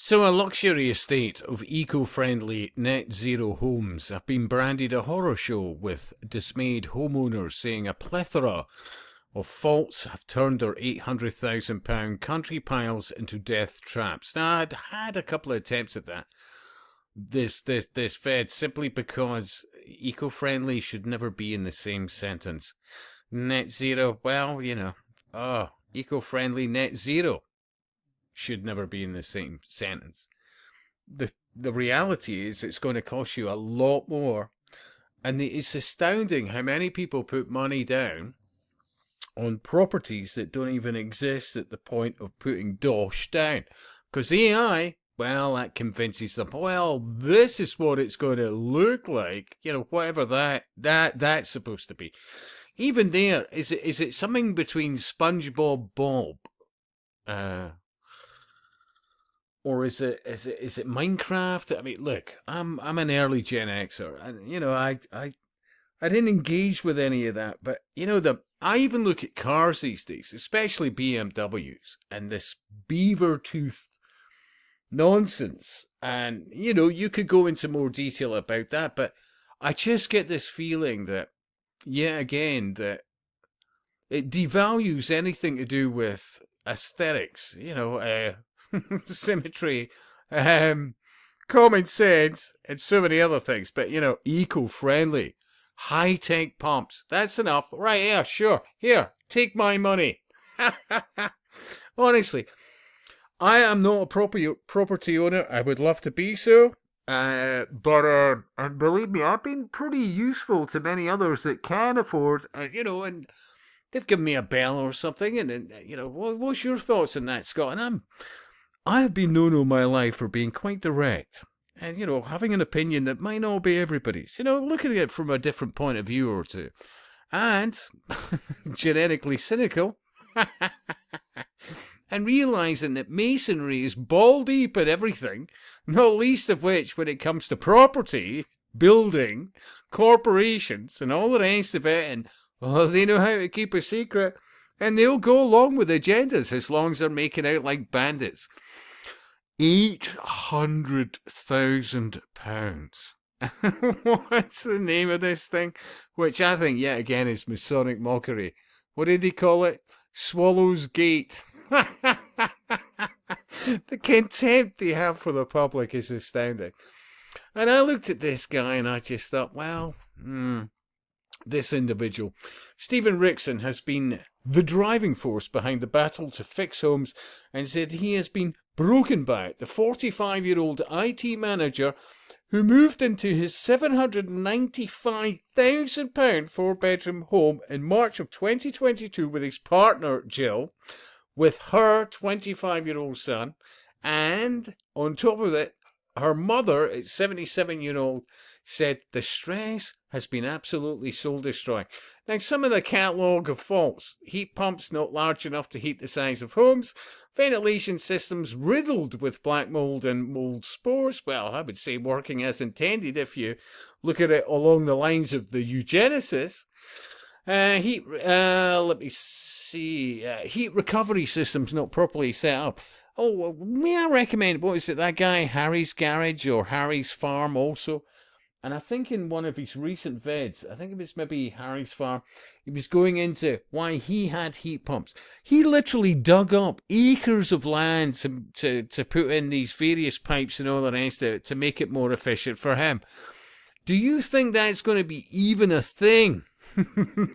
So a luxury estate of eco-friendly net zero homes have been branded a horror show, with dismayed homeowners saying a plethora of faults have turned their £800,000 country piles into death traps. Now, I'd had a couple of attempts at that. This fed simply because eco-friendly should never be in the same sentence. Net zero, well, eco-friendly net zero should never be in the same sentence. The reality is it's going to cost you a lot more, and it's astounding how many people put money down on properties that don't even exist at the point of putting dosh down, because AI, well, that convinces them, well, this is what it's going to look like, whatever that's supposed to be. Even there, is it something between SpongeBob Bob, or is it Minecraft? I mean, look, I'm an early Gen Xer, and I didn't engage with any of that, but I even look at cars these days, especially BMWs, and this beaver toothed nonsense. And you could go into more detail about that, but I just get this feeling that, yet again, that it devalues anything to do with aesthetics, symmetry, common sense, and so many other things. But, eco-friendly, high-tech pumps, that's enough. Right, yeah, sure. Here, take my money. Honestly, I am not a property owner. I would love to be so. But and believe me, I've been pretty useful to many others that can afford, and they've given me a bell or something. And what's your thoughts on that, Scott? And I have been known all my life for being quite direct, and having an opinion that might not be everybody's. Looking at it from a different point of view or two, and genetically cynical. And realising that masonry is ball deep in everything, not least of which when it comes to property, building, corporations, and all the rest of it, and they know how to keep a secret, and they'll go along with agendas as long as they're making out like bandits. £800,000. What's the name of this thing? Which I think, yet again, is Masonic mockery. What did he call it? Swallow's Gate. The contempt they have for the public is astounding. And I looked at this guy and I just thought, well, this individual, Stephen Rickson, has been the driving force behind the battle to fix homes, and said he has been broken by it. The 45-year-old IT manager who moved into his £795,000 four-bedroom home in March of 2022 with his partner, Jill, with her 25-year-old son, and on top of it, her mother, at 77-year-old, said the stress has been absolutely soul-destroying. Now, some of the catalogue of faults: heat pumps not large enough to heat the size of homes, ventilation systems riddled with black mould and mould spores. Well, I would say working as intended if you look at it along the lines of the eugenicists. Heat recovery systems not properly set up. Oh, may I recommend, what is it, that guy, Harry's Garage or Harry's Farm also? And I think in one of his recent vids, I think it was maybe Harry's Farm, he was going into why he had heat pumps. He literally dug up acres of land to put in these various pipes and all the rest of it to make it more efficient for him. Do you think that's going to be even a thing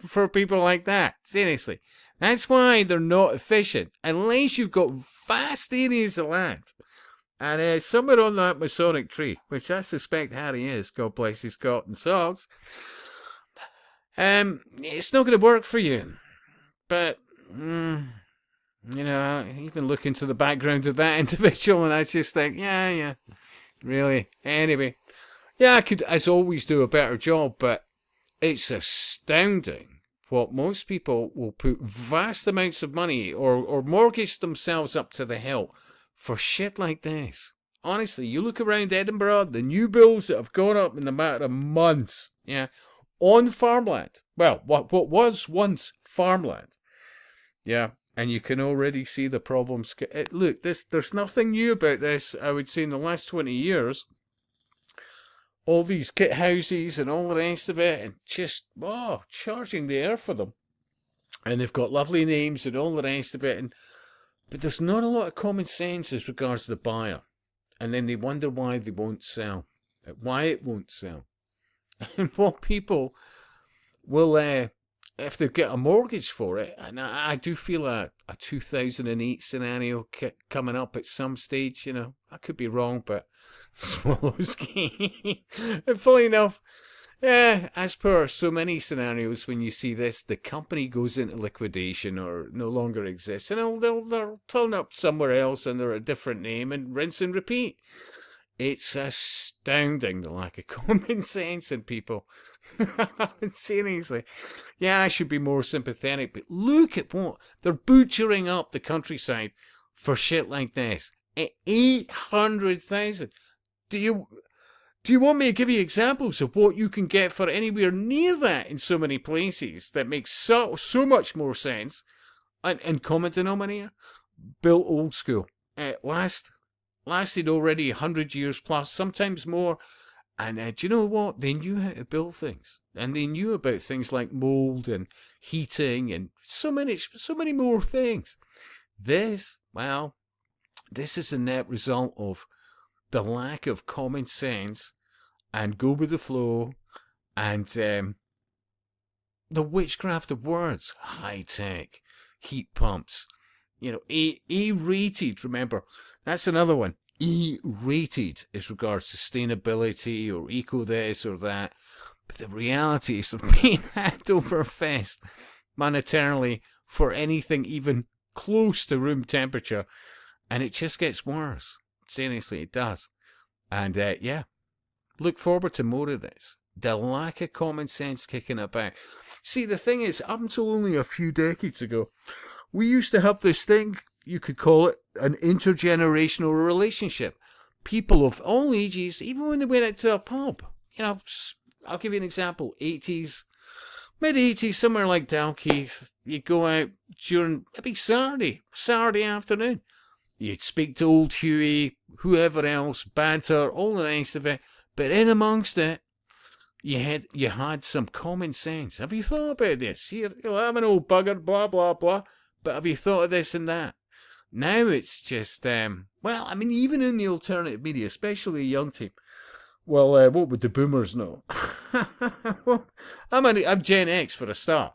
for people like that? Seriously. That's why they're not efficient, unless you've got vast areas of land. And somewhere on that Masonic tree, which I suspect Harry is, God bless his cotton socks, it's not going to work for you. But, I even look into the background of that individual and I just think, yeah, really. Anyway, yeah, I could, as always, do a better job, but it's astounding what most people will put vast amounts of money or mortgage themselves up to the hilt for shit like this. Honestly, you look around Edinburgh, the new bills that have gone up in the matter of months, on farmland. Well, what was once farmland. Yeah, And you can already see the problems. Look, there's nothing new about this. I would say in the last 20 years, all these kit houses and all the rest of it, and just, charging the air for them. And they've got lovely names and all the rest of it. But there's not a lot of common sense as regards to the buyer. And then they wonder why they won't sell. Why it won't sell. And what people will, if they get a mortgage for it, and I do feel a 2008 scenario coming up at some stage, I could be wrong, but Swallowski. And fully enough, as per so many scenarios, when you see this, the company goes into liquidation or no longer exists, and they'll turn up somewhere else under a different name and rinse and repeat. It's astounding, the lack of common sense in people. Seriously. Yeah, I should be more sympathetic, but look at what they're butchering up the countryside for shit like this. 800,000. Do you want me to give you examples of what you can get for anywhere near that in so many places that makes so much more sense? And common denominator, built old school. Lasted already 100 years plus, sometimes more. And do you know what? They knew how to build things. And they knew about things like mold and heating and so many more things. This is a net result of the lack of common sense and go with the flow and the witchcraft of words. High tech, heat pumps, E-rated, remember, that's another one. E-rated as regards sustainability or eco this or that. But the reality is they're being hand over fist monetarily for anything even close to room temperature. And it just gets worse. Seriously, it does. And look forward to more of this. The lack of common sense kicking about. See, the thing is, up until only a few decades ago, we used to have this thing, you could call it an intergenerational relationship. People of all ages, even when they went out to a pub, I'll give you an example, 80s, mid-80s, somewhere like Dalkeith, you go out during maybe Saturday afternoon. You'd speak to old Huey, whoever else, banter, all the rest of it. But in amongst it, you had some common sense. Have you thought about this? I'm an old bugger, blah, blah, blah. But have you thought of this and that? Now it's just, even in the alternative media, especially the young team, what would the boomers know? Well, I'm Gen X for a start.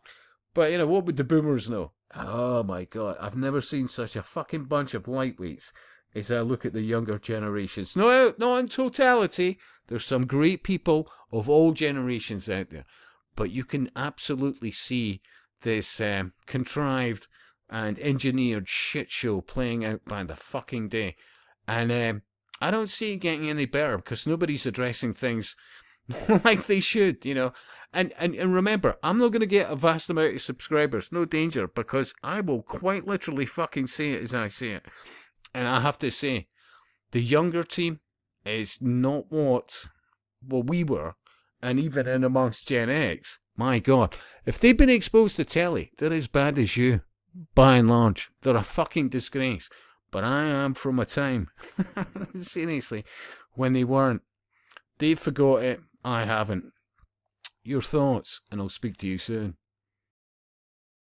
But, what would the boomers know? Oh my God, I've never seen such a fucking bunch of lightweights as I look at the younger generations. Not in totality. There's some great people of all generations out there. But you can absolutely see this contrived and engineered shit show playing out by the fucking day. And I don't see it getting any better because nobody's addressing things like they should, And remember, I'm not going to get a vast amount of subscribers, no danger, because I will quite literally fucking say it as I say it. And I have to say, the younger team is not what we were, and even in amongst Gen X, my God, if they've been exposed to telly, they're as bad as you, by and large. They're a fucking disgrace. But I am from a time, seriously, when they weren't. They've forgot it. I haven't. Your thoughts, and I'll speak to you soon.